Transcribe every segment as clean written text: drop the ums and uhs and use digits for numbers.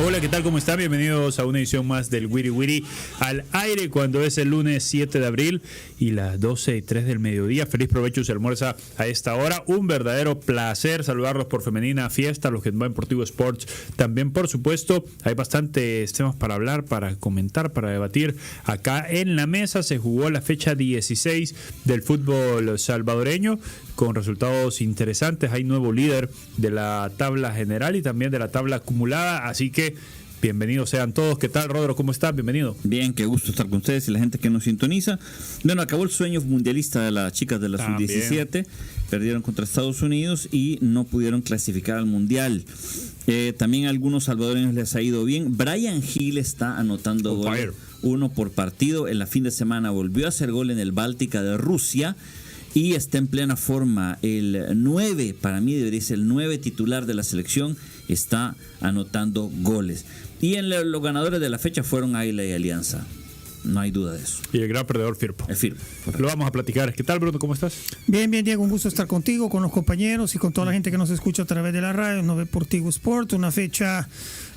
Hola, ¿qué tal? ¿Cómo están? Bienvenidos a una edición más del Wiri Wiri al aire cuando es el lunes 7 de abril y las 12:03 del mediodía. Feliz provecho, se almuerza a esta hora. Un verdadero placer saludarlos por Femenina Fiesta, los que van por Tigo Sports. También, por supuesto, hay bastantes temas para hablar, para comentar, para debatir. Acá en la mesa se jugó la fecha 16 del fútbol salvadoreño con resultados interesantes. Hay nuevo líder de la tabla general y también de la tabla acumulada, así que bienvenidos sean todos. ¿Qué tal, Rodro? ¿Cómo estás? Bienvenido. Bien, qué gusto estar con ustedes y la gente que nos sintoniza. Bueno, acabó el sueño mundialista de las chicas de la Sub-17. Perdieron contra Estados Unidos y no pudieron clasificar al Mundial. También a algunos salvadoreños les ha ido bien. Brian Hill está anotando goles, uno por partido. En la fin de semana volvió a hacer gol en el Báltica de Rusia. Y está en plena forma. El 9, para mí debería ser el 9 titular de la selección, está anotando goles. Y los ganadores de la fecha fueron Águila y Alianza. No hay duda de eso. Y el gran perdedor, Firpo. El Firpo. Lo vamos a platicar. ¿Qué tal, Bruno? ¿Cómo estás? Bien, Diego. Un gusto estar contigo, con los compañeros y con toda la gente que nos escucha a través de la radio. Nos ve por Tigo Sport. Una fecha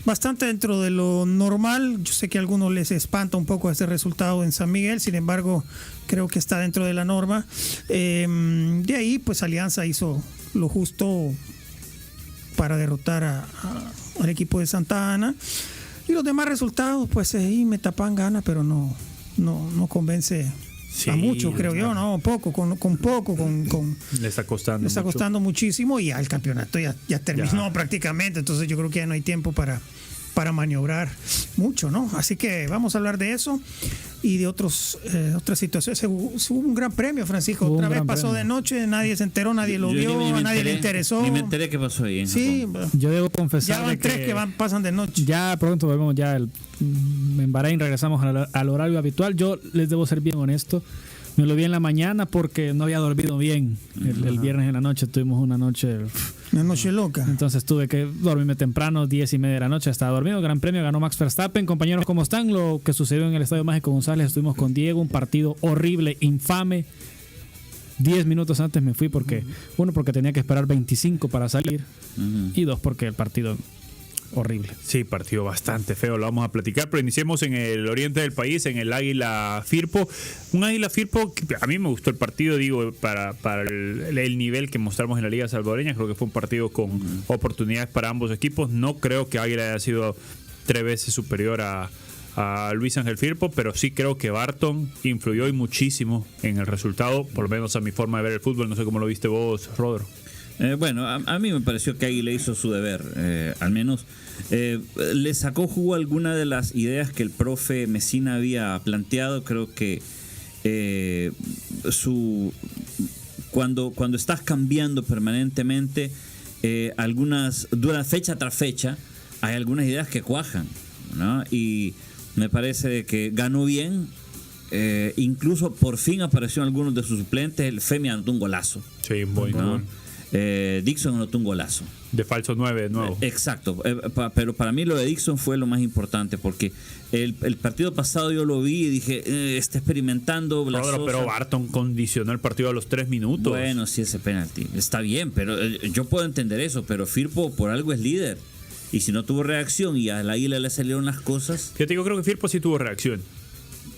bastante dentro de lo normal. Yo sé que a algunos les espanta un poco este resultado en San Miguel. Sin embargo, creo que está dentro de la norma. De ahí, pues Alianza hizo lo justo para derrotar al equipo de Santa Ana. Y los demás resultados, pues ahí Metapan gana, pero no convence a mucho, creo yo, ¿no? Poco, con poco. Le está costando. Le está costando muchísimo y ya el campeonato ya terminó prácticamente. Entonces yo creo que ya no hay tiempo para maniobrar mucho, ¿no? Así que vamos a hablar de eso y de otras situaciones. Hubo un gran premio, Francisco. Otra vez pasó de noche, nadie se enteró, nadie lo vio, a nadie le interesó. Ni me enteré qué pasó ahí en Japón. Sí, yo debo confesar ya van tres que pasan de noche. Ya pronto vemos en Bahrein regresamos al horario habitual. Yo les debo ser bien honesto. Me lo vi en la mañana porque no había dormido bien. El viernes en la noche tuvimos una noche loca. Entonces tuve que dormirme temprano, 10:30 de la noche. Estaba dormido. Gran premio, ganó Max Verstappen. Compañeros, ¿cómo están? Lo que sucedió en el Estadio Mágico González, estuvimos con Diego. Un partido horrible, infame. 10 minutos antes me fui porque, uno, porque tenía que esperar 25 para salir. Y dos, porque el partido horrible. Sí, partido bastante feo, lo vamos a platicar, pero iniciemos en el oriente del país, en el Águila Firpo. Un Águila Firpo que a mí me gustó el partido, digo, para el nivel que mostramos en la Liga Salvadoreña. Creo que fue un partido con oportunidades para ambos equipos. No creo que Águila haya sido 3 veces superior a Luis Ángel Firpo, pero sí creo que Barton influyó y muchísimo en el resultado, por lo menos a mi forma de ver el fútbol. No sé cómo lo viste vos, Rodro. Bueno, a mí me pareció que Águila hizo su deber, al menos le sacó jugo alguna de las ideas que el profe Mesina había planteado. Creo que cuando estás cambiando permanentemente, fecha tras fecha, hay algunas ideas que cuajan, ¿no? Y me parece que ganó bien. Incluso por fin aparecieron algunos de sus suplentes. El Femi anotó un golazo. Sí, muy bueno. Dixon anotó un golazo. De falso 9 de nuevo. Exacto. Pero para mí lo de Dixon fue lo más importante, porque el partido pasado yo lo vi y dije, está experimentando. Pero Barton condicionó el partido a los 3 minutos. Bueno, sí, ese penalti. Está bien, pero yo puedo entender eso, pero Firpo por algo es líder. Y si no tuvo reacción y al Águila le salieron las cosas. Yo creo que Firpo sí tuvo reacción,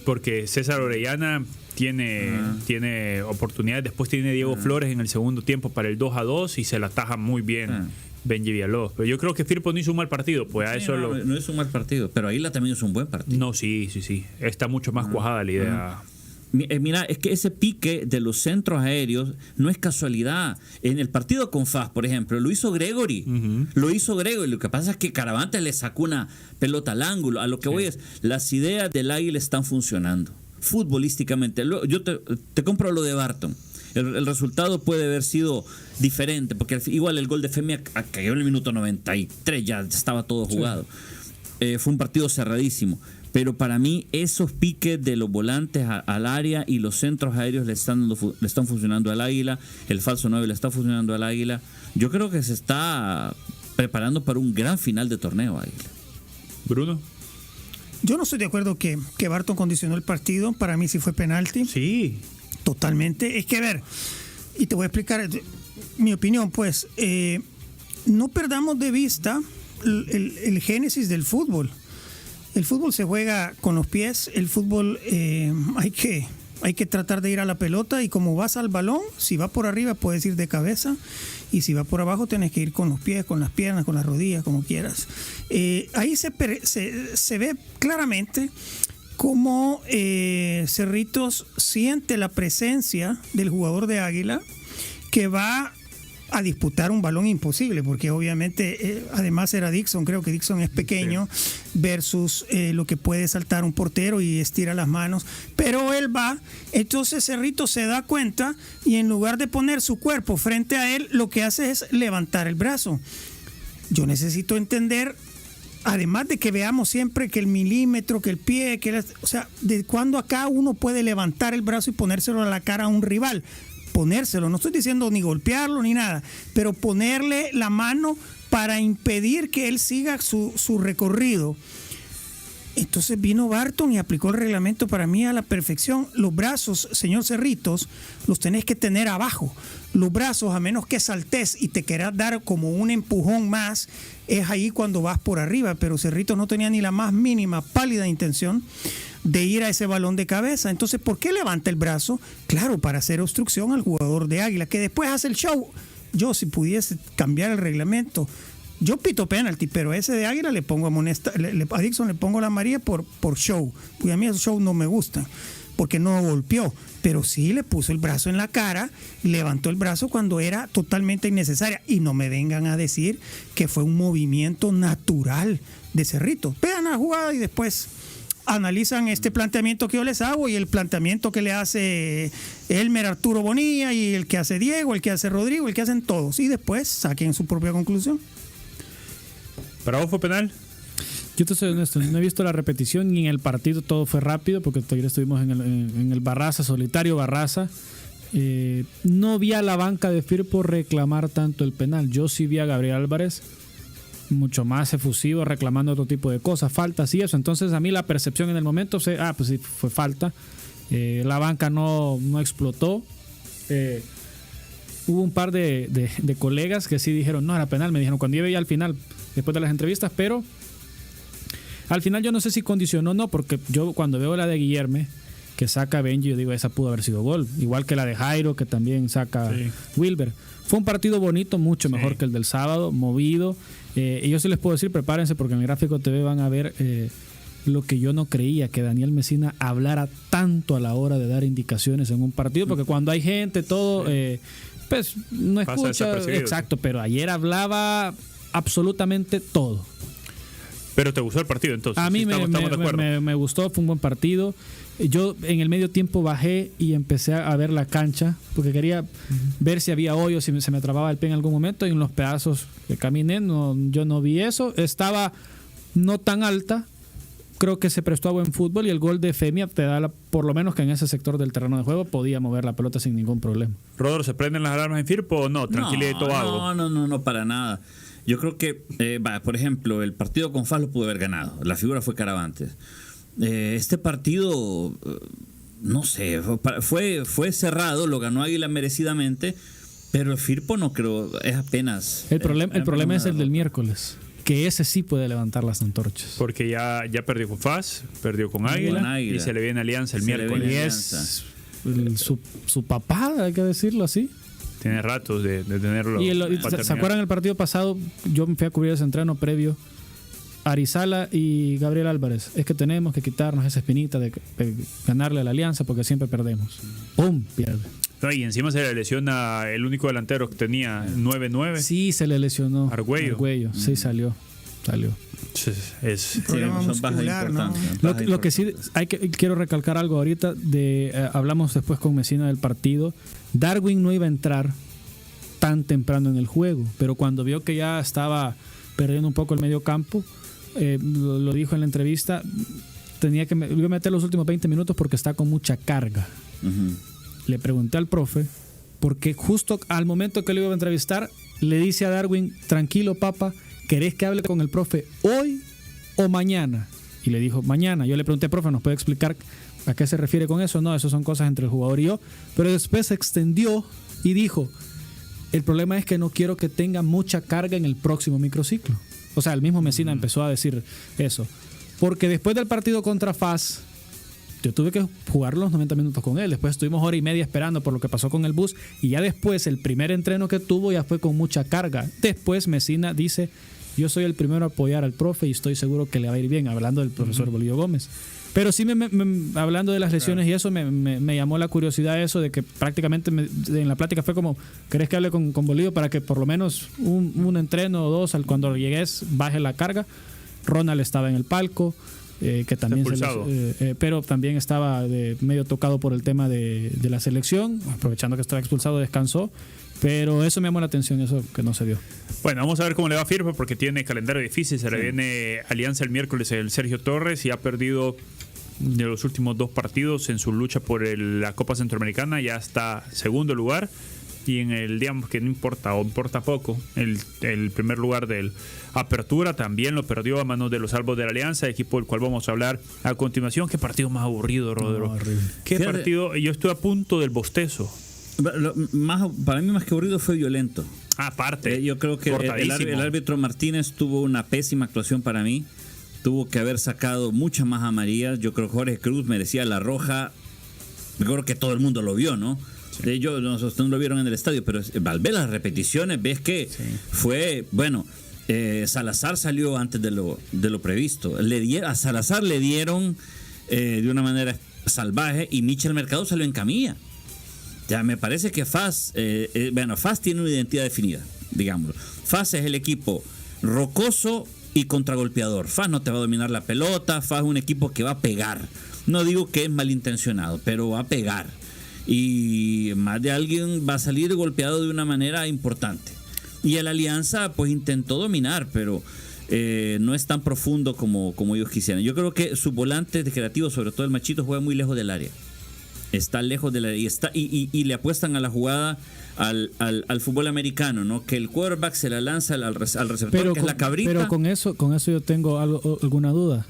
porque César Orellana tiene oportunidades. Después tiene Diego Flores en el segundo tiempo para el 2-2 y se la ataja muy bien Benji Villalobos. Pero yo creo que Firpo no hizo un mal partido. Pues sí, no hizo un mal partido, pero Águila también hizo un buen partido. No, sí. Está mucho más cuajada la idea. Mira, es que ese pique de los centros aéreos no es casualidad. En el partido con FAS, por ejemplo, lo hizo Gregory. Lo que pasa es que Caravantes le sacó una pelota al ángulo. A lo que voy es, las ideas del Águila están funcionando futbolísticamente. Yo te compro lo de Barton. El resultado puede haber sido diferente, porque igual el gol de Femia cayó en el minuto 93, ya estaba todo jugado. Fue un partido cerradísimo. Pero para mí esos piques de los volantes al área y los centros aéreos le están funcionando al Águila. El falso 9 le está funcionando al Águila. Yo creo que se está preparando para un gran final de torneo, Águila. Bruno. Yo no estoy de acuerdo que Barton condicionó el partido. Para mí sí fue penalti. Sí. Totalmente. Es que, a ver, y te voy a explicar mi opinión, pues. No perdamos de vista el génesis del fútbol. El fútbol se juega con los pies, el fútbol hay que tratar de ir a la pelota y como vas al balón, si va por arriba puedes ir de cabeza y si va por abajo tienes que ir con los pies, con las piernas, con las rodillas, como quieras. Ahí se ve claramente cómo Cerritos siente la presencia del jugador de Águila que va a disputar un balón imposible, porque obviamente además era Dixon, creo que Dixon es pequeño versus lo que puede saltar un portero y estira las manos, pero él va, entonces Cerritos se da cuenta y en lugar de poner su cuerpo frente a él, lo que hace es levantar el brazo. Yo necesito entender, además de que veamos siempre que el milímetro, que el pie, o sea, de cuando acá uno puede levantar el brazo y ponérselo a la cara a un rival. Ponérselo, no estoy diciendo ni golpearlo ni nada, pero ponerle la mano para impedir que él siga su recorrido. Entonces vino Barton y aplicó el reglamento para mí a la perfección. Los brazos, señor Cerritos, los tenés que tener abajo. Los brazos, a menos que saltes y te quieras dar como un empujón más, es ahí cuando vas por arriba. Pero Cerritos no tenía ni la más mínima, pálida intención de ir a ese balón de cabeza. Entonces, ¿por qué levanta el brazo? Claro, para hacer obstrucción al jugador de Águila, que después hace el show. Yo, si pudiese cambiar el reglamento, yo pito penalti, pero ese de Águila le pongo a Dixon le pongo la amarilla por show. Porque a mí esos show no me gustan, porque no golpeó, pero sí le puso el brazo en la cara, levantó el brazo cuando era totalmente innecesaria. Y no me vengan a decir que fue un movimiento natural de Cerrito. Vean la jugada y después analizan este planteamiento que yo les hago y el planteamiento que le hace Elmer Arturo Bonilla y el que hace Diego, el que hace Rodrigo, el que hacen todos. Y después saquen su propia conclusión. ¿Para vos fue penal? Yo te soy honesto, no he visto la repetición ni en el partido, todo fue rápido porque todavía estuvimos en el Barraza, solitario Barraza. No vi a la banca de Firpo reclamar tanto el penal. Yo sí vi a Gabriel Álvarez mucho más efusivo, reclamando otro tipo de cosas, faltas y eso. Entonces a mí la percepción en el momento, pues sí, fue falta. La banca no explotó. Hubo un par de colegas que sí dijeron, no era penal, me dijeron cuando yo veía al final, después de las entrevistas, pero al final yo no sé si condicionó o no, porque yo cuando veo la de Guillerme, que saca a Benji, yo digo, esa pudo haber sido gol. Igual que la de Jairo, que también saca Wilber. Fue un partido bonito, mucho mejor que el del sábado, movido. Y yo sí les puedo decir, prepárense, porque en el Gráfico TV van a ver lo que yo no creía, que Daniel Mesina hablara tanto a la hora de dar indicaciones en un partido, porque cuando hay gente, todo, pues no escucha. Exacto, pero ayer hablaba absolutamente todo. Pero te gustó el partido, entonces. A mí me gustó, fue un buen partido. Yo en el medio tiempo bajé y empecé a ver la cancha porque quería ver si había hoyo, si se me trababa el pie en algún momento, y en los pedazos que caminé yo no vi eso. Estaba no tan alta, creo que se prestó a buen fútbol, y el gol de Femia te da por lo menos que en ese sector del terreno de juego podía mover la pelota sin ningún problema. Rodolfo, ¿se prenden las alarmas en Firpo o no? Tranquilidad y Tobago. No, para nada. Yo creo que, por ejemplo, el partido con FAS lo pudo haber ganado. La figura fue Caravantes. Este partido, no sé, fue cerrado, lo ganó Águila merecidamente, pero el Firpo no creo, es apenas. El problema es el del miércoles, que ese sí puede levantar las antorchas. Porque ya perdió con FAS, perdió con Águila, y se le viene Alianza el miércoles. Y es su papá, hay que decirlo así. Tiene ratos de tenerlo. ¿Se acuerdan el partido pasado? Yo me fui a cubrir ese entreno previo. Arizala y Gabriel Álvarez. Es que tenemos que quitarnos esa espinita de ganarle a la Alianza porque siempre perdemos. ¡Pum! Pierde. No, y encima se le lesiona el único delantero que tenía 9-9. Sí, se le lesionó. Argüello. Sí, salió. Es problema muscular, ¿no? Lo que sí quiero recalcar algo ahorita hablamos después con Mesina del partido. Darwin no iba a entrar tan temprano en el juego, pero cuando vio que ya estaba perdiendo un poco el medio campo, lo dijo en la entrevista, tenía que meter los últimos 20 minutos porque está con mucha carga. Le pregunté al profe porque justo al momento que lo iba a entrevistar le dice a Darwin, tranquilo papá, ¿querés que hable con el profe hoy o mañana? Y le dijo, mañana. Yo le pregunté, profe, ¿nos puede explicar a qué se refiere con eso? No, eso son cosas entre el jugador y yo. Pero después se extendió y dijo, el problema es que no quiero que tenga mucha carga en el próximo microciclo. O sea, el mismo Mesina empezó a decir eso. Porque después del partido contra FAS, yo tuve que jugar los 90 minutos con él. Después estuvimos hora y media esperando por lo que pasó con el bus. Y ya después, el primer entreno que tuvo ya fue con mucha carga. Después Mesina dice, yo soy el primero a apoyar al profe y estoy seguro que le va a ir bien, hablando del profesor Bolillo Gómez. Pero sí, hablando de las lesiones y eso, me llamó la curiosidad eso de que prácticamente en la plática fue como, ¿querés que hable con Bolillo para que por lo menos un entreno o dos, cuando llegues, baje la carga? Ronald estaba en el palco, que también pero también estaba medio tocado por el tema de la selección, aprovechando que estaba expulsado, descansó. Pero eso me llamó la atención, eso que no se dio. Bueno, vamos a ver cómo le va a Firpo porque tiene calendario difícil. Se le viene Alianza el miércoles el Sergio Torres y ha perdido de los últimos 2 partidos en su lucha por la Copa Centroamericana. Ya está segundo lugar y en el, digamos que no importa o importa poco, el primer lugar del Apertura también lo perdió a manos de los Albos de la Alianza, equipo del cual vamos a hablar a continuación. Qué partido más aburrido, Rodro. Qué partido. Yo estuve a punto del bostezo. Para mí más que aburrido fue violento. Aparte, yo creo que el árbitro Martínez tuvo una pésima actuación para mí. Tuvo que haber sacado muchas más amarillas. Yo creo que Jorge Cruz merecía la roja. Yo creo que todo el mundo lo vio, ¿no? Sí. Nosotros no lo vieron en el estadio, pero al ver las repeticiones ves que fue, bueno, Salazar salió antes de lo previsto. A Salazar le dieron de una manera salvaje y Michel Mercado salió en camilla. Ya me parece que FAS tiene una identidad definida, digámoslo. FAS es el equipo rocoso y contragolpeador. FAS no te va a dominar la pelota, FAS es un equipo que va a pegar. No digo que es malintencionado, pero va a pegar. Y más de alguien va a salir golpeado de una manera importante. Y el Alianza pues intentó dominar, pero no es tan profundo como ellos quisieran. Yo creo que sus volantes de creativos, sobre todo el Machito, juega muy lejos del área. Está lejos de la y le apuestan a la jugada al fútbol americano, ¿no? Que el quarterback se la lanza al receptor, que es la cabrita. Pero con eso yo tengo alguna duda.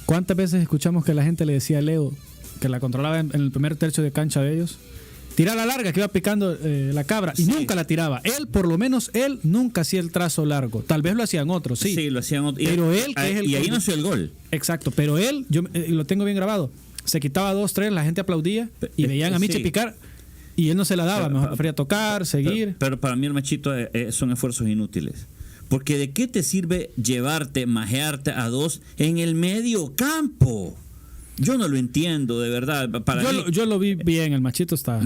¿Cuántas veces escuchamos que la gente le decía a Leo, que la controlaba en el primer tercio de cancha de ellos, tirar la larga, que iba picando la cabra, y nunca la tiraba? Por lo menos él nunca hacía el trazo largo. Tal vez lo hacían otros, sí. Sí, lo hacían otros. Pero él, que es el y ahí nació el gol. Exacto, pero él, yo lo tengo bien grabado, se quitaba 2, 3, la gente aplaudía y veían a Miche picar y él no se la daba, mejor prefería tocar, seguir. Pero para mí el Machito son esfuerzos inútiles. Porque ¿de qué te sirve majearte a 2 en el medio campo? Yo no lo entiendo, de verdad. Yo lo vi bien, el Machito está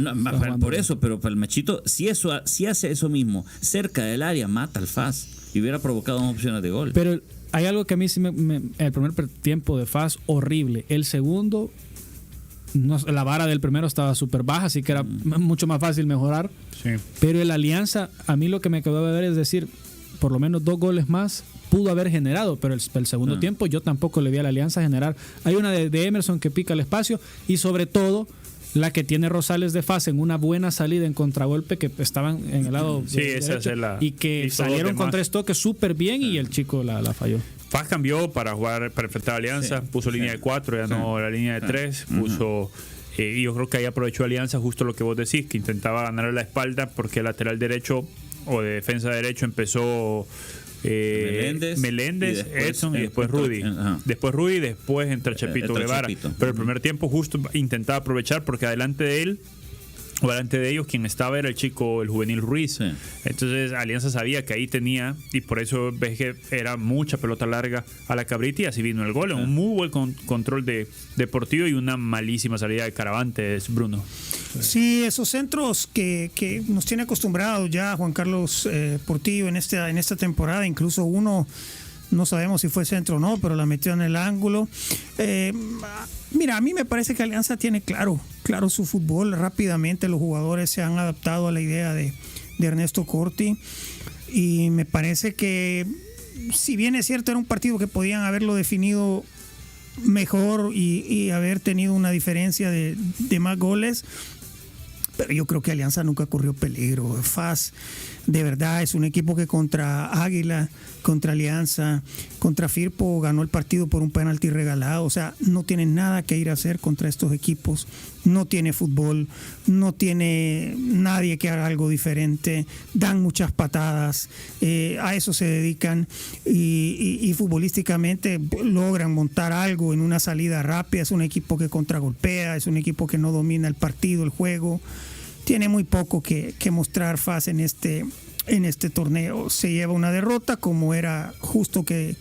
por eso, pero para el Machito, si hace eso mismo cerca del área, mata al FAS y hubiera provocado 2 opciones de gol. Pero hay algo que a mí sí el primer tiempo de FAS, horrible. El segundo, la vara del primero estaba súper baja, así que era mucho más fácil mejorar. Sí. Pero el Alianza, a mí lo que me quedó de ver es decir, por lo menos 2 goles más pudo haber generado, pero el segundo tiempo yo tampoco le vi a la Alianza generar. Hay una de Emerson que pica el espacio y sobre todo la que tiene Rosales de FAS en una buena salida en contragolpe, que estaban en el lado derecho, y que salieron con 3 toques súper bien y el chico la falló. FAS cambió para enfrentar a Alianza, puso línea de 4, ya no la línea de 3, puso... y yo creo que ahí aprovechó Alianza justo lo que vos decís, que intentaba ganar la espalda porque el lateral derecho o de defensa derecho empezó Meléndez, Edson y después Rudy. Después Rudy, después entra Chapito Guevara. Pero el primer tiempo justo intentaba aprovechar porque adelante de él o delante de ellos quien estaba era el juvenil Ruiz. Entonces Alianza sabía que ahí tenía, y por eso ves que era mucha pelota larga a la cabrita y así vino el gol. Un muy buen control deportivo y una malísima salida de Caravantes, Bruno. Sí, esos centros que nos tiene acostumbrados ya Juan Carlos Portillo en esta temporada, incluso uno no sabemos si fue centro o no, pero la metió en el ángulo. Mira, a mí me parece que Alianza tiene claro su fútbol. Rápidamente los jugadores se han adaptado a la idea de Ernesto Corti y me parece que, si bien es cierto, era un partido que podían haberlo definido mejor y haber tenido una diferencia de más goles, pero yo creo que Alianza nunca corrió peligro. FAS de verdad es un equipo que contra Águila, contra Alianza, contra Firpo ganó el partido por un penalti regalado. O sea, no tiene nada que ir a hacer contra estos equipos. No tiene fútbol, no tiene nadie que haga algo diferente, dan muchas patadas, a eso se dedican y futbolísticamente logran montar algo en una salida rápida. Es un equipo que contragolpea, es un equipo que no domina el partido, el juego. Tiene muy poco que mostrar FAS en este torneo. Se lleva una derrota, como era justo que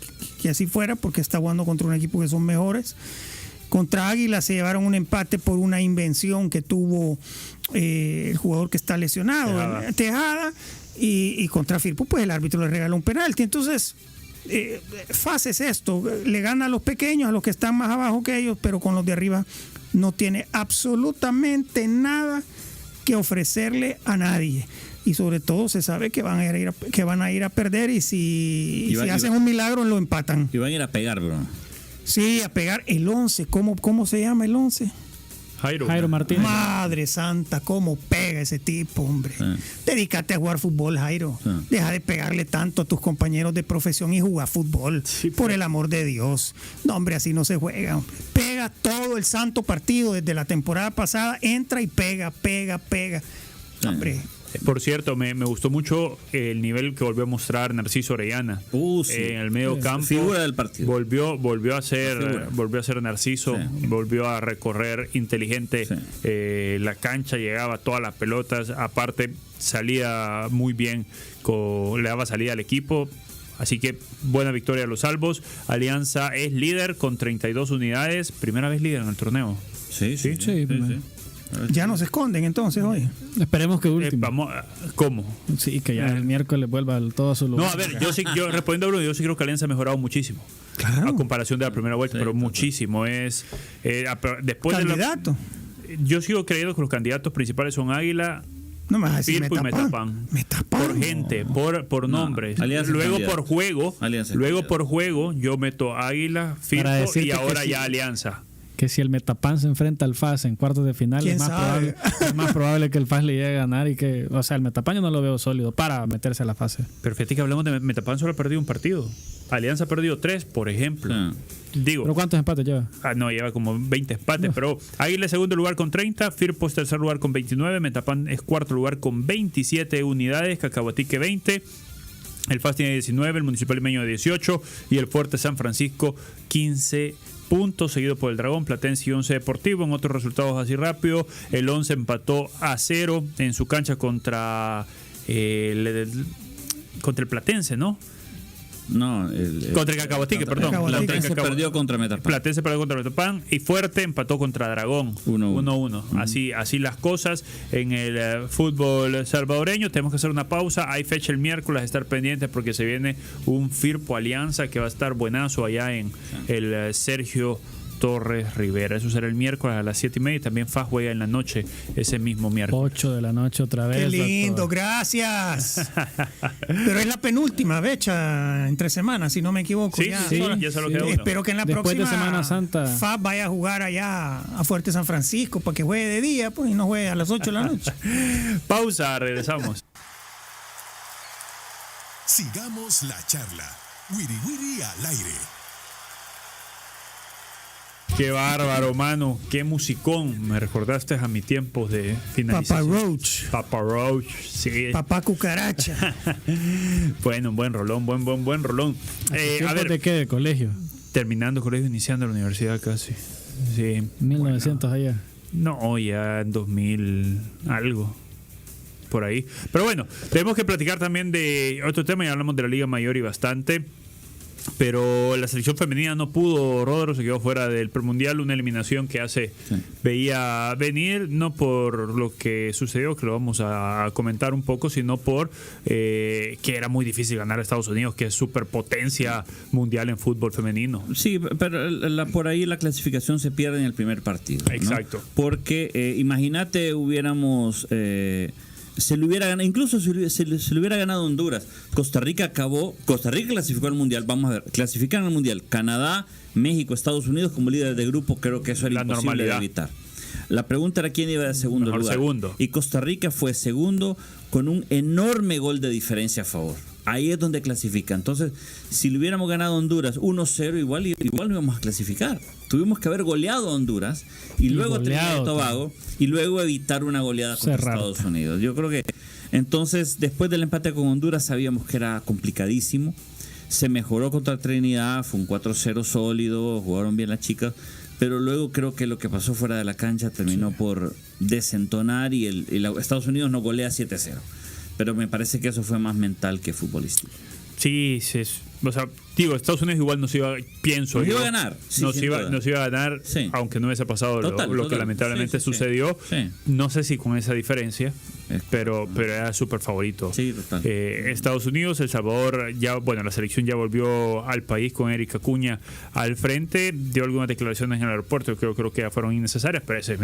así fuera, porque está jugando contra un equipo que son mejores. Contra Águila se llevaron un empate por una invención que tuvo el jugador que está lesionado, Tejada, y contra Firpo pues el árbitro le regaló un penalti. Entonces FAS es esto, le gana a los pequeños, a los que están más abajo que ellos, pero con los de arriba no tiene absolutamente nada que ofrecerle a nadie. Y sobre todo se sabe que van a ir a perder, y si hacen un milagro lo empatan. Y van a ir a pegar, bro. Sí, a pegar el 11. ¿Cómo se llama el 11? Jairo Martínez. Madre santa, cómo pega ese tipo, hombre. Dedícate a jugar fútbol, Jairo. Deja de pegarle tanto a tus compañeros de profesión y jugar fútbol. Sí, por el amor de Dios. No, hombre, así no se juega, hombre. Pega todo el santo partido desde la temporada pasada. Entra y pega. Hombre. Por cierto, me gustó mucho el nivel que volvió a mostrar Narciso Orellana en el medio campo. Figura del partido. Volvió a ser Narciso, volvió a recorrer inteligente la cancha, llegaba a todas las pelotas, aparte salía muy bien, le daba salida al equipo. Así que buena victoria a los Albos. Alianza es líder con 32 unidades, primera vez líder en el torneo. Sí. Ya no se esconden entonces hoy. Esperemos que último. ¿Cómo? Sí, que ya el miércoles vuelva todo a su lugar. No, a ver, yo respondiendo a Bruno, yo sí creo que Alianza ha mejorado muchísimo. Claro. A comparación de la primera vuelta, pero muchísimo. Es después candidato. Yo sigo creyendo que los candidatos principales son Águila, no me vas a decir Firpo y Metapan. Por gente, por nombres. Luego por juego. Por juego yo meto Águila, Firpo y ahora ya Alianza. Que si el Metapan se enfrenta al FAS en cuartos de final, es más probable que el FAS le llegue a ganar, y que, o sea, el Metapan yo no lo veo sólido para meterse a la fase. Pero fíjate que hablamos de Metapan, solo ha perdido un partido. Alianza ha perdido 3, por ejemplo. Digo, ¿pero cuántos empates lleva? No, lleva como 20 empates, pero Águila es segundo lugar con 30, Firpo es tercer lugar con 29, Metapan es cuarto lugar con 27 unidades, Cacahuatique 20, el FAS tiene 19, el Municipal Limeño 18 y el Fuerte San Francisco 15 puntos, seguido por el Dragón, Platense y 11 Deportivo. En otros resultados así rápido, el 11 empató a 0 en su cancha contra el Platense, ¿no? No, contra el Cacahuatique, perdón. Platense perdió contra Metapan. Platense perdió contra Metapan y Fuerte empató contra Dragón 1-1. Así las cosas en el fútbol salvadoreño. Tenemos que hacer una pausa. Hay fecha el miércoles, estar pendientes porque se viene un Firpo Alianza que va a estar buenazo allá en el Sergio Torres Rivera. Eso será el miércoles a las 7:30 y también FAS juega en la noche ese mismo miércoles. 8 de la noche otra vez. Qué lindo, doctor. Gracias. Pero es la penúltima fecha entre semanas, si no me equivoco. Sí, ya se lo queda uno. Espero que en la después próxima de Semana Santa FAS vaya a jugar allá a Fuerte San Francisco para que juegue de día, pues, y no juegue a las 8 de la noche. Pausa, regresamos. Sigamos la charla. Wiri Wiri al aire. Qué bárbaro, mano. Qué musicón. Me recordaste a mi tiempo de finalización. Papa Roach. Sí. Papá Cucaracha. Bueno, buen rolón, buen rolón. A ver, ¿de qué? ¿De colegio? Terminando colegio, iniciando la universidad casi. Sí. 1900 allá. No, ya en 2000 algo. Por ahí. Pero bueno, tenemos que platicar también de otro tema. Ya hablamos de la Liga Mayor y bastante. Pero la selección femenina no pudo, Rodro, se quedó fuera del premundial, una eliminación que veía venir, no por lo que sucedió, que lo vamos a comentar un poco, sino por que era muy difícil ganar a Estados Unidos, que es superpotencia mundial en fútbol femenino. Sí, pero por ahí la clasificación se pierde en el primer partido, ¿no? Exacto. Porque imagínate, hubiéramos... se le hubiera ganado, incluso se le hubiera ganado Honduras. Costa Rica clasificó al Mundial. Vamos a ver, clasifican al Mundial Canadá, México, Estados Unidos como líderes de grupo. Creo que eso era imposible de evitar. La pregunta era quién iba de segundo Mejor lugar. segundo. Y Costa Rica fue segundo con un enorme gol de diferencia a favor. Ahí es donde clasifica. Entonces, si le hubiéramos ganado a Honduras 1-0, igual no íbamos a clasificar. Tuvimos que haber goleado a Honduras y luego a Trinidad y Tobago y luego evitar una goleada contra Estados Unidos. Yo creo que entonces, después del empate con Honduras, sabíamos que era complicadísimo. Se mejoró contra Trinidad, fue un 4-0 sólido, jugaron bien las chicas, pero luego creo que lo que pasó fuera de la cancha terminó por desentonar y Estados Unidos nos golea 7-0. Pero me parece que eso fue más mental que futbolístico. Sí, o sea, digo, Estados Unidos igual nos iba, pienso Nos yo, iba a ganar. Sí, nos iba a ganar, sí. Aunque no hubiese pasado lo que lamentablemente sucedió. Sí. No sé si con esa diferencia, pero era súper favorito. Sí, total. Estados Unidos, El Salvador, la selección ya volvió al país con Eric Acuña al frente, dio algunas declaraciones en el aeropuerto que yo creo que ya fueron innecesarias, pero esa es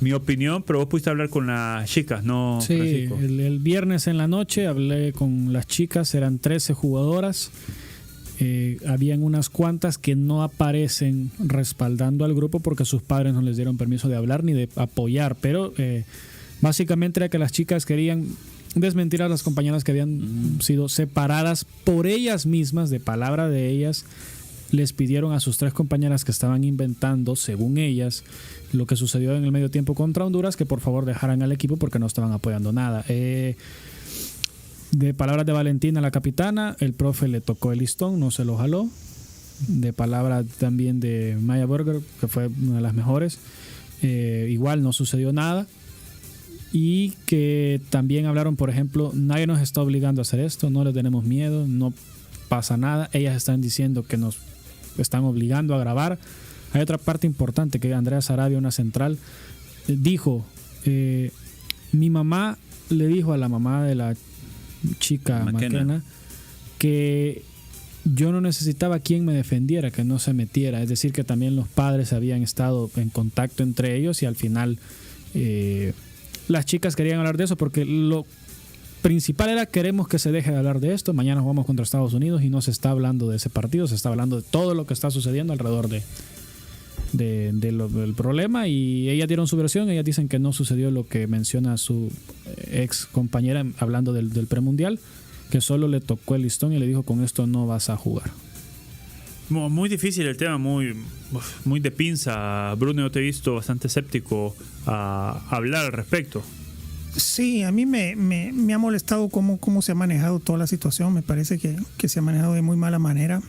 mi opinión. Pero vos pudiste hablar con las chicas, ¿no, Sí, Francisco? el viernes en la noche hablé con las chicas, eran 13 jugadoras. Habían unas cuantas que no aparecen respaldando al grupo porque sus padres no les dieron permiso de hablar ni de apoyar, pero básicamente era que las chicas querían desmentir a las compañeras que habían sido separadas por ellas mismas, de palabra de ellas. Les pidieron a sus 3 compañeras que estaban inventando, según ellas, lo que sucedió en el medio tiempo contra Honduras, que por favor dejaran al equipo porque no estaban apoyando nada. De palabras de Valentina, la capitana, el profe le tocó el listón, no se lo jaló. De palabras también de Maya Burger, que fue una de las mejores, igual no sucedió nada. Y que también hablaron, por ejemplo, nadie nos está obligando a hacer esto, no les tenemos miedo, no pasa nada. Ellas están diciendo que nos están obligando a grabar. Hay otra parte importante que Andrea Sarabia, una central, dijo, mi mamá le dijo a la mamá de la chica McKenna que yo no necesitaba quien me defendiera, que no se metiera. Es decir, que también los padres habían estado en contacto entre ellos y al final las chicas querían hablar de eso porque lo principal era queremos que se deje de hablar de esto. Mañana jugamos contra Estados Unidos y no se está hablando de ese partido, se está hablando de todo lo que está sucediendo alrededor del problema, y ellas dieron su versión. Ellas dicen que no sucedió lo que menciona su ex compañera hablando del premundial, que solo le tocó el listón y le dijo con esto no vas a jugar. Muy difícil el tema, muy de pinza. Bruno, yo te he visto bastante escéptico a hablar al respecto. Sí, a mí me ha molestado cómo se ha manejado toda la situación. Me parece que se ha manejado de muy mala manera.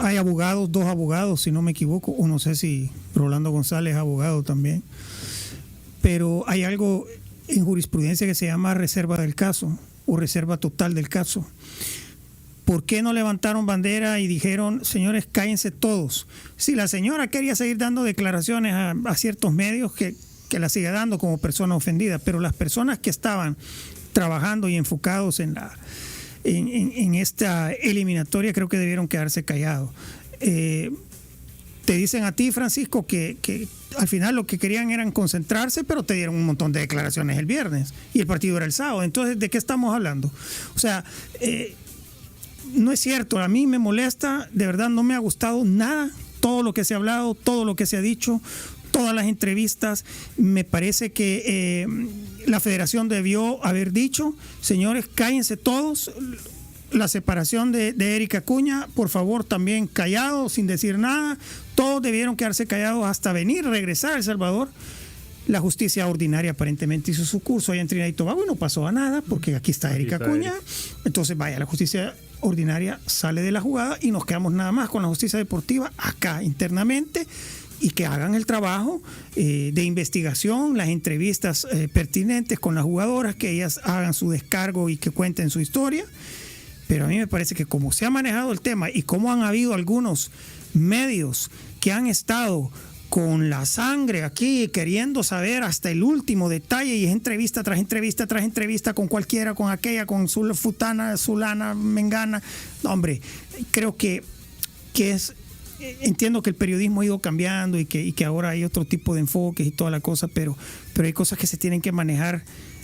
Hay abogados, 2 abogados, si no me equivoco, o no sé si Rolando González es abogado también. Pero hay algo en jurisprudencia que se llama reserva del caso o reserva total del caso. ¿Por qué no levantaron bandera y dijeron, señores, cállense todos? Si la señora quería seguir dando declaraciones a ciertos medios, que la siga dando como persona ofendida, pero las personas que estaban trabajando y enfocados en esta eliminatoria creo que debieron quedarse callados. Te dicen a ti, Francisco, que al final lo que querían eran concentrarse, pero te dieron un montón de declaraciones el viernes y el partido era el sábado. Entonces, ¿de qué estamos hablando? O sea, no es cierto. A mí me molesta, de verdad no me ha gustado nada todo lo que se ha hablado, todo lo que se ha dicho, todas las entrevistas. Me parece que la federación debió haber dicho, señores, cállense todos. La separación de Eric Acuña, por favor, también callados, sin decir nada. Todos debieron quedarse callados hasta regresar a El Salvador. La justicia ordinaria aparentemente hizo su curso allá en Trinidad y Tobago y no pasó a nada, porque aquí está Eric Acuña. Entonces, vaya, la justicia ordinaria sale de la jugada y nos quedamos nada más con la justicia deportiva acá internamente, y que hagan el trabajo de investigación, las entrevistas pertinentes con las jugadoras, que ellas hagan su descargo y que cuenten su historia. Pero a mí me parece que como se ha manejado el tema y como han habido algunos medios que han estado con la sangre aquí queriendo saber hasta el último detalle, y es entrevista tras entrevista tras entrevista con cualquiera, con aquella, con su futana, sulana, mengana. No, hombre, creo que es... Entiendo que el periodismo ha ido cambiando y que ahora hay otro tipo de enfoques y toda la cosa, pero hay cosas que se tienen que manejar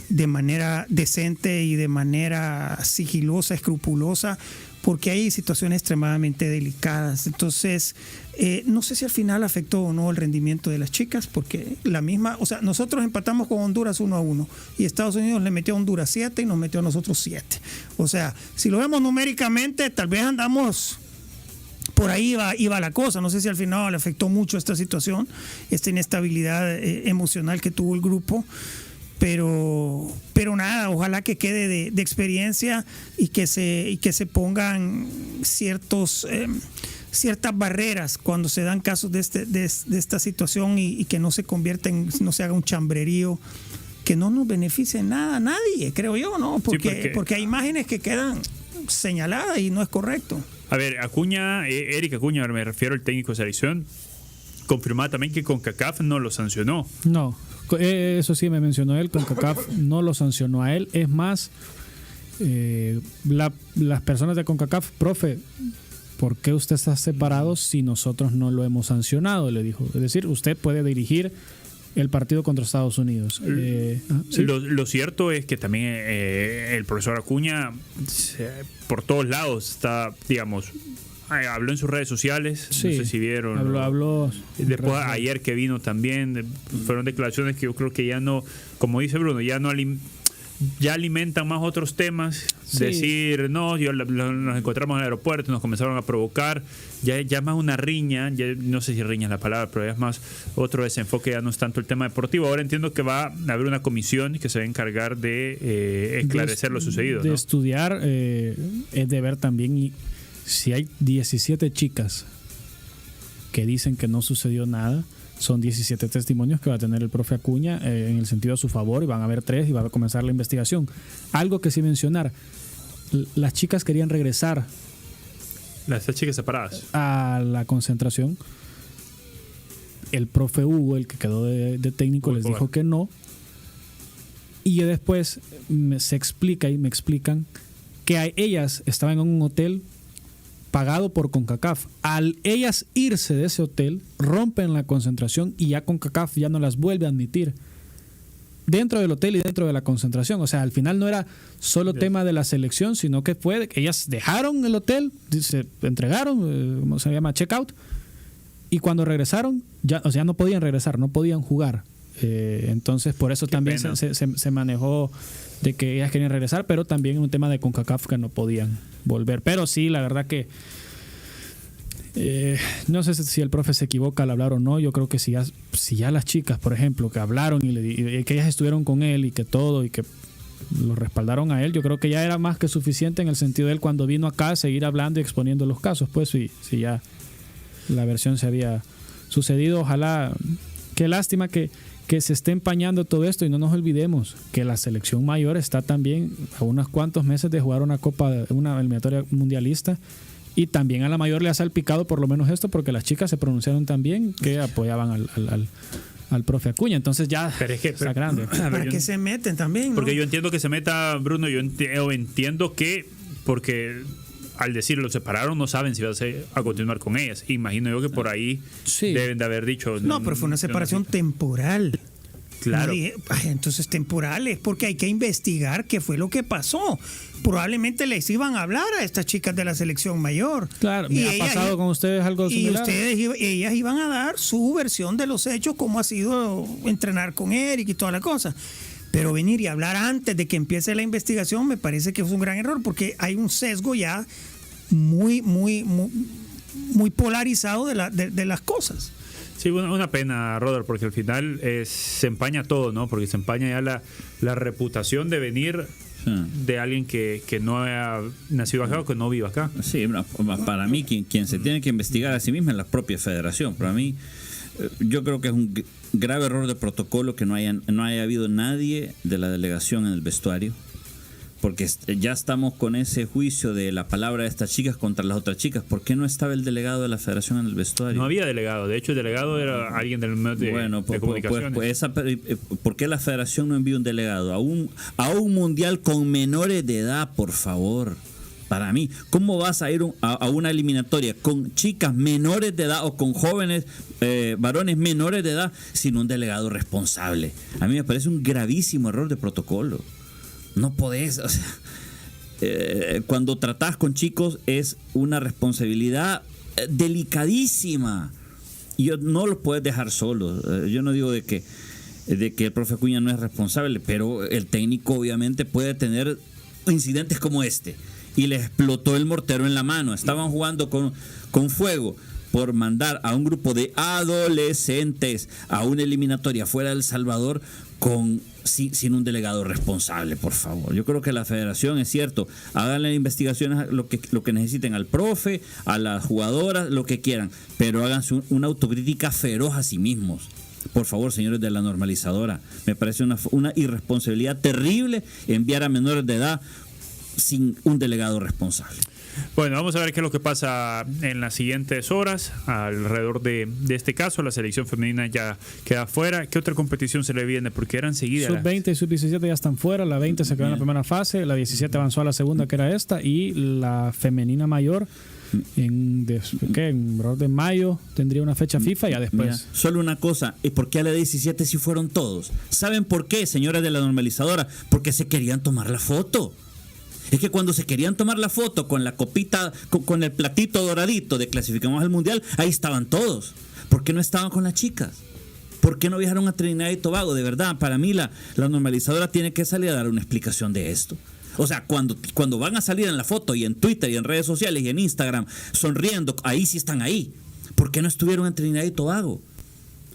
de manera decente y de manera sigilosa, escrupulosa, porque hay situaciones extremadamente delicadas. Entonces, no sé si al final afectó o no el rendimiento de las chicas, porque nosotros empatamos con Honduras 1-1 y Estados Unidos le metió a Honduras 7 y nos metió a nosotros 7. O sea, si lo vemos numéricamente, tal vez andamos... Por ahí iba la cosa. No sé si al final le afectó mucho esta situación, esta inestabilidad emocional que tuvo el grupo. Pero nada, ojalá que quede de experiencia y que se pongan ciertas barreras cuando se dan casos de esta situación y que no se convierta no se haga un chambrerío que no nos beneficie en nada a nadie, creo yo, ¿no? Porque hay imágenes que quedan señaladas y no es correcto. A ver, Eric Acuña, me refiero al técnico de selección, confirmaba también que CONCACAF no lo sancionó. No, eso sí me mencionó él, CONCACAF no lo sancionó a él. Es más, las personas de CONCACAF, profe, ¿por qué usted está separado si nosotros no lo hemos sancionado? Le dijo. Es decir, usted puede dirigir el partido contra Estados Unidos. ¿Sí? Lo cierto es que también el profesor Acuña por todos lados está, digamos, habló en sus redes sociales, sí, no sé si vieron. Habló después ayer que vino también, fueron declaraciones que yo creo que ya no, como dice Bruno, ya alimentan más otros temas. Sí. Decir, no, nos encontramos en el aeropuerto, nos comenzaron a provocar, ya más una riña, ya no sé si riña es la palabra, pero ya es más otro desenfoque, ya no es tanto el tema deportivo. Ahora entiendo que va a haber una comisión que se va a encargar de esclarecer lo sucedido. De ¿no? estudiar, es de ver también, y si hay 17 chicas que dicen que no sucedió nada, son 17 testimonios que va a tener el profe Acuña en el sentido a su favor, y van a haber 3 y va a comenzar la investigación. Algo que sí mencionar, las chicas querían regresar. Las 3 chicas separadas. A la concentración. El profe Hugo, el que quedó de técnico, les dijo que no. Y después se explica y me explican que ellas estaban en un hotel pagado por CONCACAF. Al ellas irse de ese hotel, rompen la concentración y ya CONCACAF ya no las vuelve a admitir dentro del hotel y dentro de la concentración. O sea, al final no era solo tema de la selección, sino que fue que ellas dejaron el hotel, se entregaron, ¿cómo se llama? Checkout. Y cuando regresaron, ya no podían regresar, no podían jugar. Entonces, por eso también se manejó de que ellas querían regresar, pero también un tema de CONCACAF que no podían volver. Pero sí, la verdad que no sé si el profe se equivoca al hablar o no. Yo creo que si ya las chicas, por ejemplo, que hablaron y que ellas estuvieron con él y que todo y que lo respaldaron a él, yo creo que ya era más que suficiente en el sentido de él cuando vino acá a seguir hablando y exponiendo los casos. Pues si ya la versión se había sucedido, ojalá. Qué lástima que se esté empañando todo esto, y no nos olvidemos que la selección mayor está también a unos cuantos meses de jugar una eliminatoria mundialista, y también a la mayor le ha salpicado por lo menos esto, porque las chicas se pronunciaron también que apoyaban al profe Acuña. Entonces ya está grande. ¿Para qué se meten también, no? Porque yo entiendo que se meta, Bruno, yo entiendo que porque al decir lo separaron no saben si va a continuar con ellas. Imagino yo que por ahí deben de haber dicho. No, pero fue una separación temporal. Claro. Entonces temporales, porque hay que investigar qué fue lo que pasó. Probablemente les iban a hablar a estas chicas de la selección mayor. Claro, y ha pasado con ustedes algo similar. Y ellas iban a dar su versión de los hechos, cómo ha sido entrenar con Eric y toda la cosa. Pero venir y hablar antes de que empiece la investigación me parece que es un gran error, porque hay un sesgo ya muy polarizado de las cosas. Sí, una pena, Roder, porque al final se empaña todo, ¿no? Porque se empaña ya la reputación de venir de alguien que no ha nacido acá o que no vive acá. Sí, para mí quien se tiene que investigar a sí misma es la propia federación. Para mí, yo creo que es un grave error de protocolo que no haya habido nadie de la delegación en el vestuario, porque ya estamos con ese juicio de la palabra de estas chicas contra las otras chicas. ¿Por qué no estaba el delegado de la federación en el vestuario? No había delegado, de hecho el delegado era alguien del medio de comunicaciones. ¿Por qué la federación no envió un delegado a un mundial con menores de edad, por favor? Para mí, ¿cómo vas a ir a una eliminatoria con chicas menores de edad o con jóvenes varones menores de edad sin un delegado responsable? A mí me parece un gravísimo error de protocolo. No podés, o sea, cuando tratás con chicos es una responsabilidad delicadísima y no los puedes dejar solos. Yo no digo de que el profe Acuña no es responsable, pero el técnico obviamente puede tener incidentes como este. Y le explotó el mortero en la mano. Estaban jugando con fuego por mandar a un grupo de adolescentes a una eliminatoria fuera de El Salvador sin un delegado responsable, por favor. Yo creo que la federación, es cierto, hagan las investigaciones lo que necesiten al profe, a las jugadoras, lo que quieran, pero háganse una autocrítica feroz a sí mismos. Por favor, señores de la normalizadora, me parece una irresponsabilidad terrible enviar a menores de edad sin un delegado responsable. Bueno, vamos a ver qué es lo que pasa en las siguientes horas alrededor de este caso. La selección femenina ya queda fuera. ¿Qué otra competición se le viene? Porque eran seguidas. Sub-20 y Sub-17 ya están fuera. La 20 se quedó en la primera fase. La 17 avanzó a la segunda, que era esta. Y la femenina mayor, en de mayo, tendría una fecha FIFA. Ya después. Mira, solo una cosa. ¿Por qué a la 17 sí fueron todos? ¿Saben por qué, señores de la normalizadora? Porque se querían tomar la foto. Es que cuando se querían tomar la foto con la copita, con el platito doradito de clasificamos al mundial, ahí estaban todos. ¿Por qué no estaban con las chicas? ¿Por qué no viajaron a Trinidad y Tobago? De verdad, para mí la normalizadora tiene que salir a dar una explicación de esto. O sea, cuando van a salir en la foto y en Twitter y en redes sociales y en Instagram sonriendo, ahí sí están ahí. ¿Por qué no estuvieron en Trinidad y Tobago?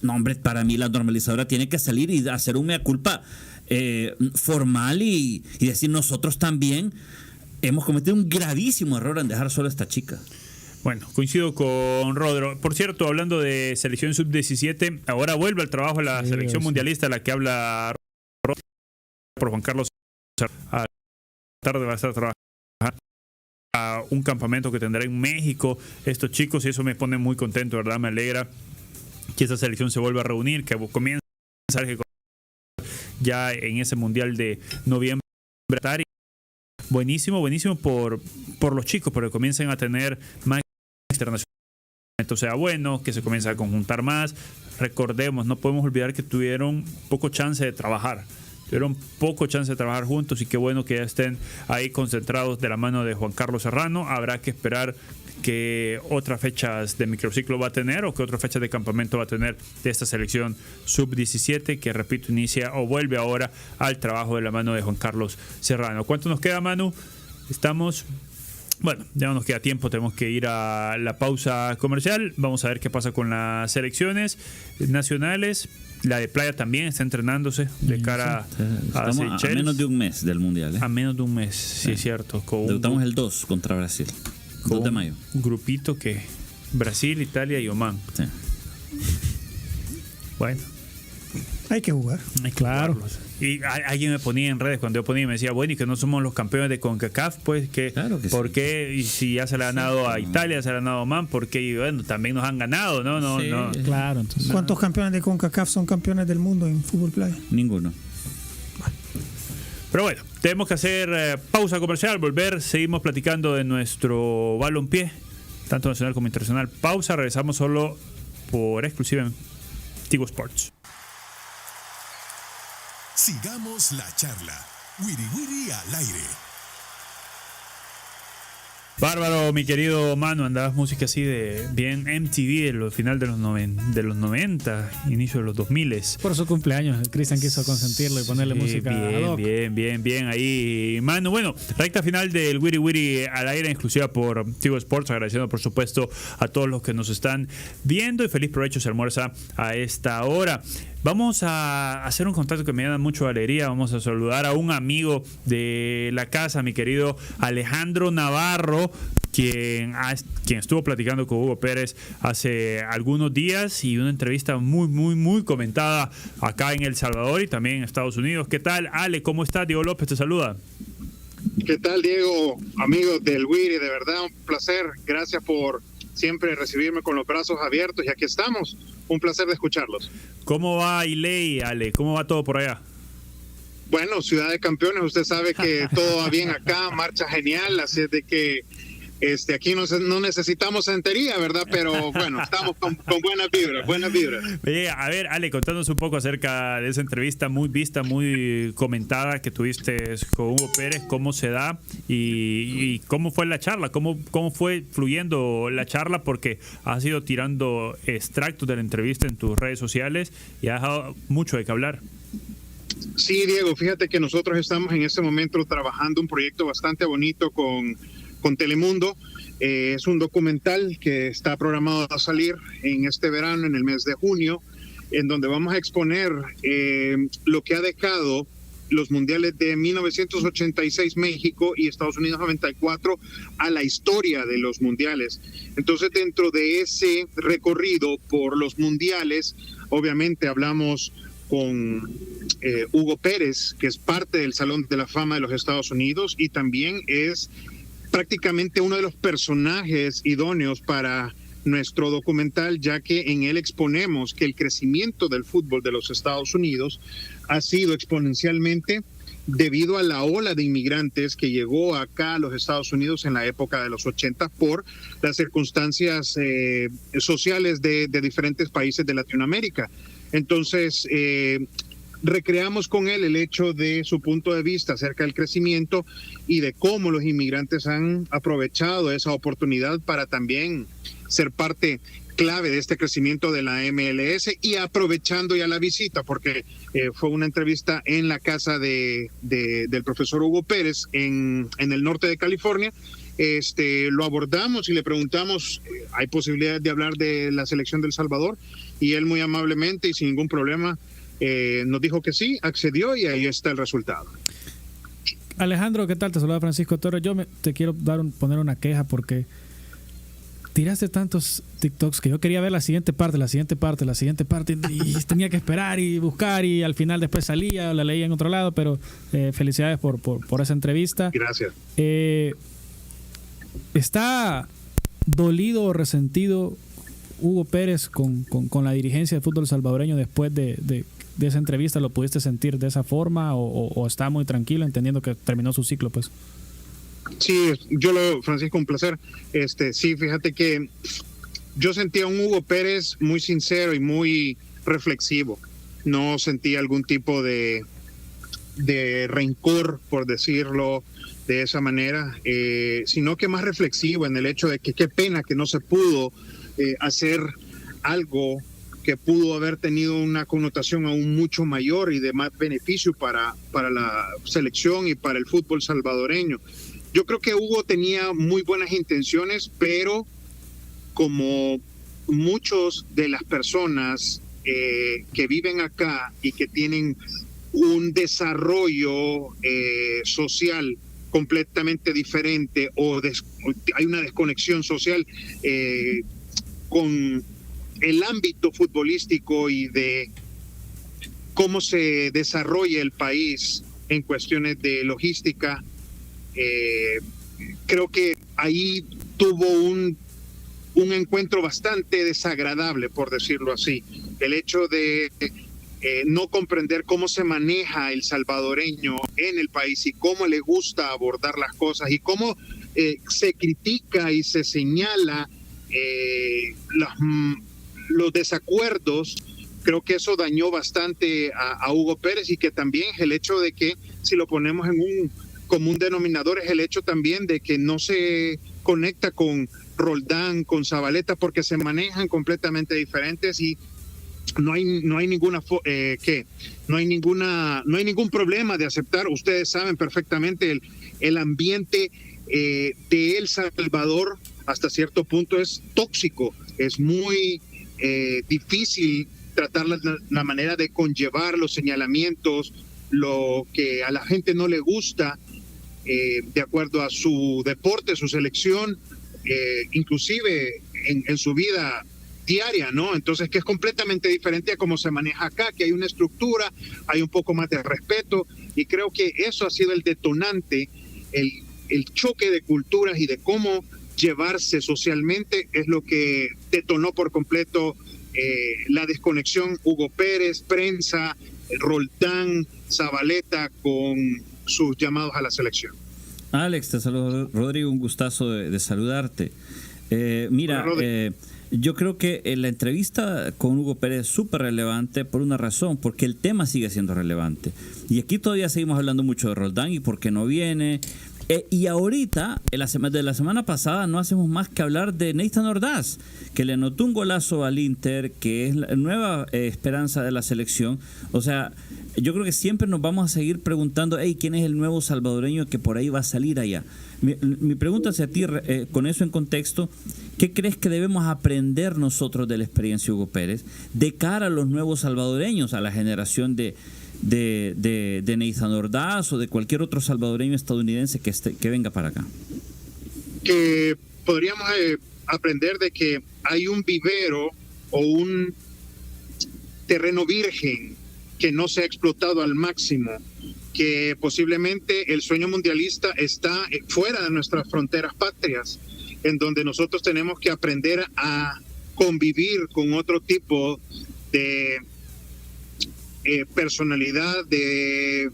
No, hombre, para mí la normalizadora tiene que salir y hacer un mea culpa formal y decir, nosotros también hemos cometido un gravísimo error en dejar solo a esta chica. Bueno, coincido con Rodro. Por cierto, hablando de selección sub-17, ahora vuelve al trabajo la selección mundialista, la que habla por Juan Carlos. A la tarde va a estar trabajando a un campamento que tendrá en México estos chicos, y eso me pone muy contento, ¿verdad? Me alegra que esta selección se vuelva a reunir, que comience ya en ese mundial de noviembre. Buenísimo por los chicos, porque comiencen a tener más internacional, sea bueno, que se comience a conjuntar más. Recordemos, no podemos olvidar que tuvieron poco chance de trabajar juntos, y qué bueno que ya estén ahí concentrados de la mano de Juan Carlos Serrano. Habrá que esperar qué otras fechas de microciclo va a tener o qué otras fechas de campamento va a tener de esta selección sub-17, que repito, inicia o vuelve ahora al trabajo de la mano de Juan Carlos Serrano. ¿Cuánto nos queda, Manu? Bueno, ya no nos queda tiempo, tenemos que ir a la pausa comercial. Vamos a ver qué pasa con las selecciones nacionales. La de playa también está entrenándose de cara a Seychelles. A menos de un mes del mundial. A menos de un mes, sí, es cierto. Debutamos el 2 contra Brasil. 2 de mayo. Un grupito que Brasil, Italia y Oman. Sí. Bueno. Hay que jugar. Claro. Y alguien me ponía en redes, cuando yo ponía, me decía, bueno, y que no somos los campeones de CONCACAF, pues, que claro que ¿por sí. qué? Y si ya se le ha ganado a Italia, se le ha ganado a Oman, ¿por qué? Y bueno, también nos han ganado, ¿no? Sí. No. Claro, entonces. ¿Cuántos campeones de CONCACAF son campeones del mundo en fútbol playa? Ninguno. Pero bueno, tenemos que hacer pausa comercial, volver, seguimos platicando de nuestro balompié, tanto nacional como internacional. Pausa, regresamos solo por exclusiva en Tigo Sports. Sigamos la charla. Wiri Wiri al aire. Bárbaro, mi querido Manu, andabas música así de bien MTV de los final de los 90, inicio de los 2000. Por su cumpleaños, Cristian quiso consentirlo y ponerle música ad hoc. Bien ahí, Manu. Bueno, recta final del Wiri Wiri al aire, exclusiva por Tigo Sports, agradeciendo por supuesto a todos los que nos están viendo, y feliz provecho se almuerza a esta hora. Vamos a hacer un contacto que me da mucho alegría. Vamos a saludar a un amigo de la casa, mi querido Alejandro Navarro, quien estuvo platicando con Hugo Pérez hace algunos días, y una entrevista muy comentada acá en El Salvador y también en Estados Unidos. ¿Qué tal, Ale? ¿Cómo estás? Diego López te saluda. ¿Qué tal, Diego? Amigos del Wiri, de verdad un placer. Gracias por siempre recibirme con los brazos abiertos, y aquí estamos. Un placer de escucharlos. ¿Cómo va Iley, Ale? ¿Cómo va todo por allá? Bueno, Ciudad de Campeones, usted sabe que todo va bien acá, marcha genial, así es de que aquí no necesitamos santería, ¿verdad? Pero bueno, estamos con buenas vibras, buenas vibras. Oye, a ver, Ale, contanos un poco acerca de esa entrevista muy vista, muy comentada que tuviste con Hugo Pérez, cómo se da y cómo fue la charla, cómo fue fluyendo la charla, porque has ido tirando extractos de la entrevista en tus redes sociales y has dejado mucho de qué hablar. Sí, Diego, fíjate que nosotros estamos en este momento trabajando un proyecto bastante bonito con Telemundo. Es un documental que está programado a salir en este verano, en el mes de junio, en donde vamos a exponer lo que ha dejado los mundiales de 1986 México y Estados Unidos 94 a la historia de los mundiales. Entonces, dentro de ese recorrido por los mundiales, obviamente hablamos con Hugo Pérez, que es parte del Salón de la Fama de los Estados Unidos y también es prácticamente uno de los personajes idóneos para nuestro documental, ya que en él exponemos que el crecimiento del fútbol de los Estados Unidos ha sido exponencialmente debido a la ola de inmigrantes que llegó acá a los Estados Unidos en la época de los 80 por las circunstancias sociales de diferentes países de Latinoamérica. Entonces, recreamos con él el hecho de su punto de vista acerca del crecimiento y de cómo los inmigrantes han aprovechado esa oportunidad para también ser parte clave de este crecimiento de la MLS, y aprovechando ya la visita, porque fue una entrevista en la casa del profesor Hugo Pérez en el norte de California. Lo abordamos y le preguntamos, ¿hay posibilidad de hablar de la selección del Salvador? Y él muy amablemente y sin ningún problema nos dijo que sí, accedió, y ahí está el resultado. Alejandro, ¿qué tal? Te saluda Francisco Torres. Yo te quiero poner una queja porque tiraste tantos TikToks que yo quería ver la siguiente parte y tenía que esperar y buscar, y al final después salía o la leía en otro lado, pero felicidades por esa entrevista. Gracias. ¿Está dolido o resentido Hugo Pérez con la dirigencia del fútbol salvadoreño después de esa entrevista? ¿Lo pudiste sentir de esa forma o está muy tranquilo entendiendo que terminó su ciclo, pues? Sí, Francisco, un placer. Sí, fíjate que yo sentía a un Hugo Pérez muy sincero y muy reflexivo. No sentía algún tipo de rencor, por decirlo de esa manera, sino que más reflexivo en el hecho de que qué pena que no se pudo hacer algo que pudo haber tenido una connotación aún mucho mayor y de más beneficio para la selección y para el fútbol salvadoreño. Yo creo que Hugo tenía muy buenas intenciones, pero como muchos de las personas que viven acá y que tienen un desarrollo social completamente diferente, o hay una desconexión social con el ámbito futbolístico y de cómo se desarrolla el país en cuestiones de logística, creo que ahí tuvo un encuentro bastante desagradable, por decirlo así. El hecho de no comprender cómo se maneja el salvadoreño en el país y cómo le gusta abordar las cosas y cómo se critica y se señala los desacuerdos. Creo que eso dañó bastante a Hugo Pérez, y que también el hecho de que, si lo ponemos en un común denominador, es el hecho también de que no se conecta con Roldán, con Zabaleta, porque se manejan completamente diferentes y no hay ningún problema de aceptar. Ustedes saben perfectamente el ambiente de El Salvador hasta cierto punto es tóxico, es muy difícil tratar la manera de conllevar los señalamientos, lo que a la gente no le gusta, de acuerdo a su deporte, su selección, inclusive en su vida diaria, ¿no? Entonces, que es completamente diferente a cómo se maneja acá, que hay una estructura, hay un poco más de respeto, y creo que eso ha sido el detonante, el choque de culturas y de cómo llevarse socialmente es lo que detonó por completo la desconexión. Hugo Pérez, prensa, Roldán, Zabaleta con sus llamados a la selección. Alex, te saludo, Rodrigo, un gustazo de saludarte. Mira, yo creo que la entrevista con Hugo Pérez es súper relevante por una razón, porque el tema sigue siendo relevante. Y aquí todavía seguimos hablando mucho de Roldán y por qué no viene. Y ahorita, de la semana pasada, no hacemos más que hablar de Nathan Ordaz, que le anotó un golazo al Inter, que es la nueva esperanza de la selección. O sea, yo creo que siempre nos vamos a seguir preguntando, hey, ¿quién es el nuevo salvadoreño que por ahí va a salir allá? Mi pregunta hacia ti, con eso en contexto, ¿qué crees que debemos aprender nosotros de la experiencia de Hugo Pérez de cara a los nuevos salvadoreños, a la generación de Nathan Ordaz o de cualquier otro salvadoreño estadounidense que venga para acá? Que podríamos aprender de que hay un vivero o un terreno virgen que no se ha explotado al máximo, que posiblemente el sueño mundialista está fuera de nuestras fronteras patrias, en donde nosotros tenemos que aprender a convivir con otro tipo de personalidad, de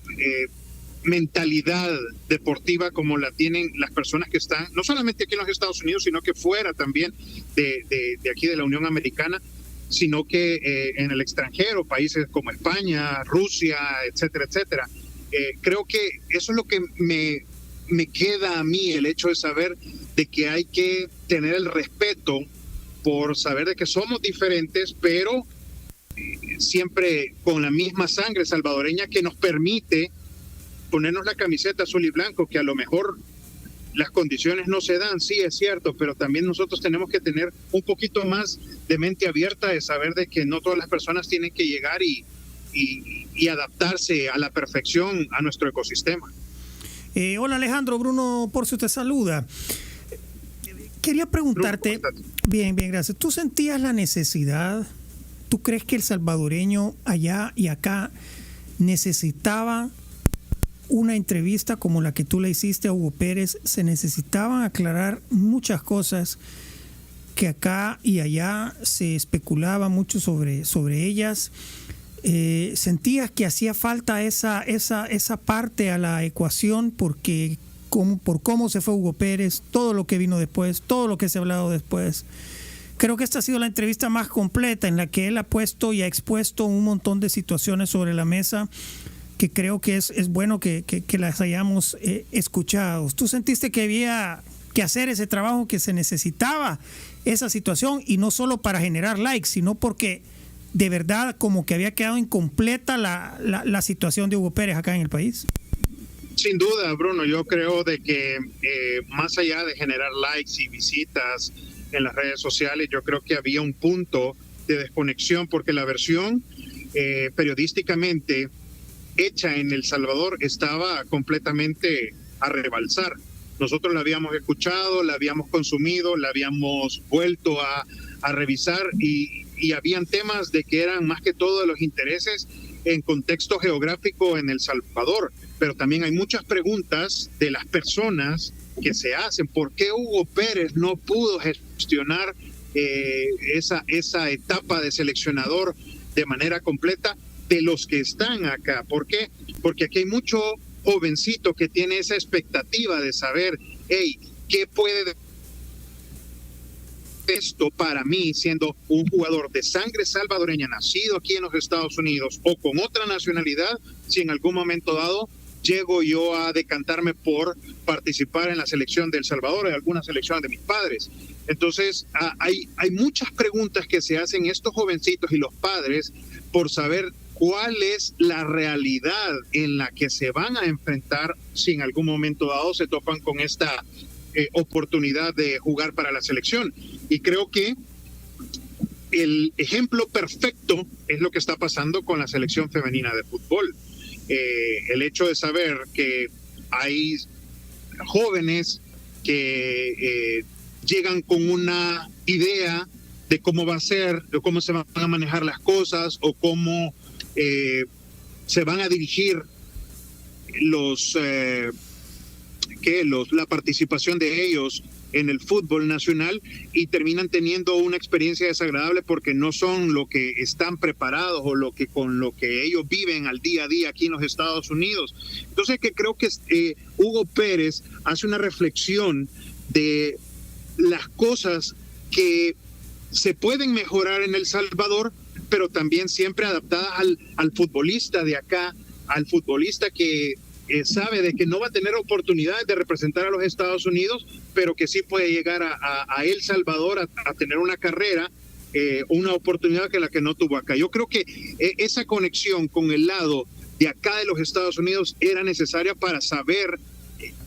mentalidad deportiva como la tienen las personas que están, no solamente aquí en los Estados Unidos, sino que fuera también de aquí de la Unión Americana, sino que en el extranjero, países como España, Rusia, etcétera, etcétera. Creo que eso es lo que me queda a mí, el hecho de saber de que hay que tener el respeto por saber de que somos diferentes, pero siempre con la misma sangre salvadoreña que nos permite ponernos la camiseta azul y blanco, que a lo mejor las condiciones no se dan, sí es cierto, pero también nosotros tenemos que tener un poquito más de mente abierta, de saber de que no todas las personas tienen que llegar y adaptarse a la perfección a nuestro ecosistema. Hola Alejandro, Bruno Porcio te saluda. Quería preguntarte, bien, gracias. ¿Tú sentías la necesidad, tú crees que el salvadoreño allá y acá necesitaba una entrevista como la que tú le hiciste a Hugo Pérez? Se necesitaban aclarar muchas cosas que acá y allá se especulaba mucho sobre ellas. ¿Sentías que hacía falta esa parte a la ecuación porque por cómo se fue Hugo Pérez, todo lo que vino después, todo lo que se ha hablado después? Creo que esta ha sido la entrevista más completa en la que él ha puesto y ha expuesto un montón de situaciones sobre la mesa que creo que es bueno que las hayamos escuchado. ¿Tú sentiste que había que hacer ese trabajo, que se necesitaba esa situación, y no solo para generar likes, sino porque de verdad como que había quedado incompleta la situación de Hugo Pérez acá en el país? Sin duda, Bruno, yo creo de que más allá de generar likes y visitas en las redes sociales, yo creo que había un punto de desconexión, porque la versión periodísticamente hecha en El Salvador estaba completamente a rebalsar. Nosotros la habíamos escuchado, la habíamos consumido, la habíamos vuelto a revisar y habían temas de que eran más que todo de los intereses en contexto geográfico en El Salvador, pero también hay muchas preguntas de las personas que se hacen. ¿Por qué Hugo Pérez no pudo gestionar esa etapa de seleccionador de manera completa de los que están acá? ¿Por qué? Porque aquí hay mucho jovencito que tiene esa expectativa de saber, hey, ¿qué puede esto para mí, siendo un jugador de sangre salvadoreña, nacido aquí en los Estados Unidos o con otra nacionalidad, si en algún momento dado llego yo a decantarme por participar en la selección de El Salvador, en alguna selección de mis padres? Entonces, hay muchas preguntas que se hacen estos jovencitos y los padres por saber cuál es la realidad en la que se van a enfrentar si en algún momento dado se topan con esta oportunidad de jugar para la selección. Y creo que el ejemplo perfecto es lo que está pasando con la selección femenina de fútbol. El hecho de saber que hay jóvenes que llegan con una idea de cómo va a ser, de cómo se van a manejar las cosas o cómo se van a dirigir la participación de ellos en el fútbol nacional y terminan teniendo una experiencia desagradable porque no son lo que están preparados o con lo que ellos viven al día a día aquí en los Estados Unidos. Entonces que creo que Hugo Pérez hace una reflexión de las cosas que se pueden mejorar en El Salvador, pero también siempre adaptadas al futbolista de acá, al futbolista que sabe de que no va a tener oportunidades de representar a los Estados Unidos, pero que sí puede llegar a El Salvador a tener una carrera, una oportunidad que la que no tuvo acá. Yo creo que esa conexión con el lado de acá de los Estados Unidos era necesaria para saber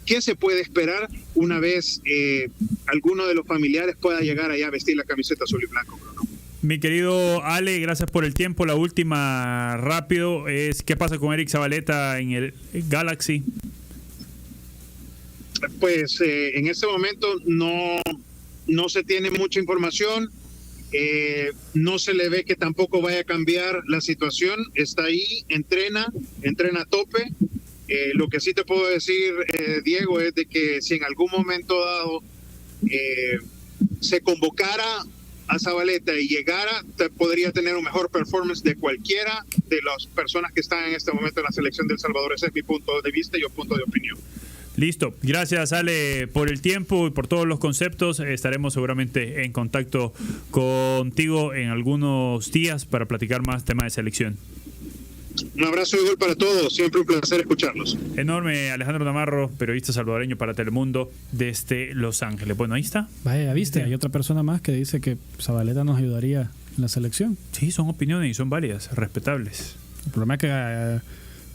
qué se puede esperar una vez alguno de los familiares pueda llegar allá a vestir la camiseta azul y blanco, Bruno. Mi querido Ale, gracias por el tiempo. La última, rápido, es ¿qué pasa con Eric Zabaleta en el Galaxy? Pues en este momento no se tiene mucha información, no se le ve que tampoco vaya a cambiar la situación, está ahí, entrena a tope. Lo que sí te puedo decir, Diego, es de que si en algún momento dado se convocara a Zabaleta y llegara, podría tener un mejor performance de cualquiera de las personas que están en este momento en la selección de El Salvador. Ese es mi punto de vista y un punto de opinión. Listo. Gracias, Ale, por el tiempo y por todos los conceptos. Estaremos seguramente en contacto contigo en algunos días para platicar más temas de selección. Un abrazo y gol para todos. Siempre un placer escucharlos. Enorme. Alejandro Navarro, periodista salvadoreño para Telemundo desde Los Ángeles. Bueno, ahí está. Vaya, viste, hay otra persona más que dice que Zabaleta nos ayudaría en la selección. Sí, son opiniones y son válidas, respetables. El problema es que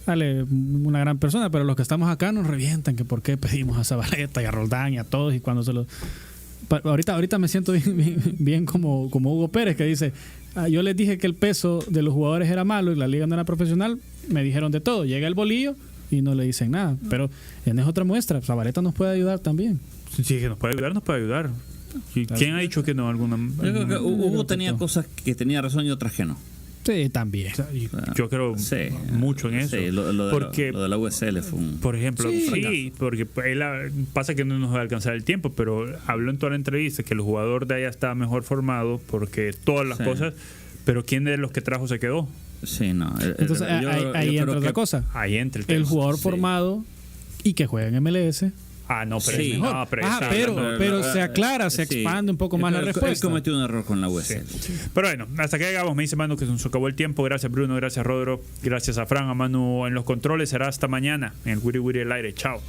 Ale, una gran persona, pero los que estamos acá nos revientan que por qué pedimos a Zabaleta y a Roldán y a todos y cuando se los... Ahorita me siento bien como Hugo Pérez, que dice, yo les dije que el peso de los jugadores era malo y la liga no era profesional, me dijeron de todo, llega el bolillo y no le dicen nada, pero en es otra muestra, Zabaleta nos puede ayudar también. Sí, que nos puede ayudar. ¿Quién ha dicho que no? Yo creo que Hugo tenía cosas que tenía razón y otras que no. Sí, también. Yo creo mucho en eso. Sí, lo de la USL fue un... Por ejemplo, sí, porque él pasa que no nos va a alcanzar el tiempo, pero habló en toda la entrevista que el jugador de allá estaba mejor formado porque todas las cosas, pero ¿quién de los que trajo se quedó? Sí, no. Entonces ahí entra otra cosa. Ahí entra el jugador formado y que juega en MLS. No, pero sí. es mejor. Pero se aclara, se expande un poco más la respuesta. Él cometió un error con la USL. Sí. Pero bueno, hasta que llegamos. Me dice Manu que se nos acabó el tiempo. Gracias, Bruno. Gracias, Rodro. Gracias a Fran, a Manu en los controles. Será hasta mañana en el Wiri Wiri al aire. Chao.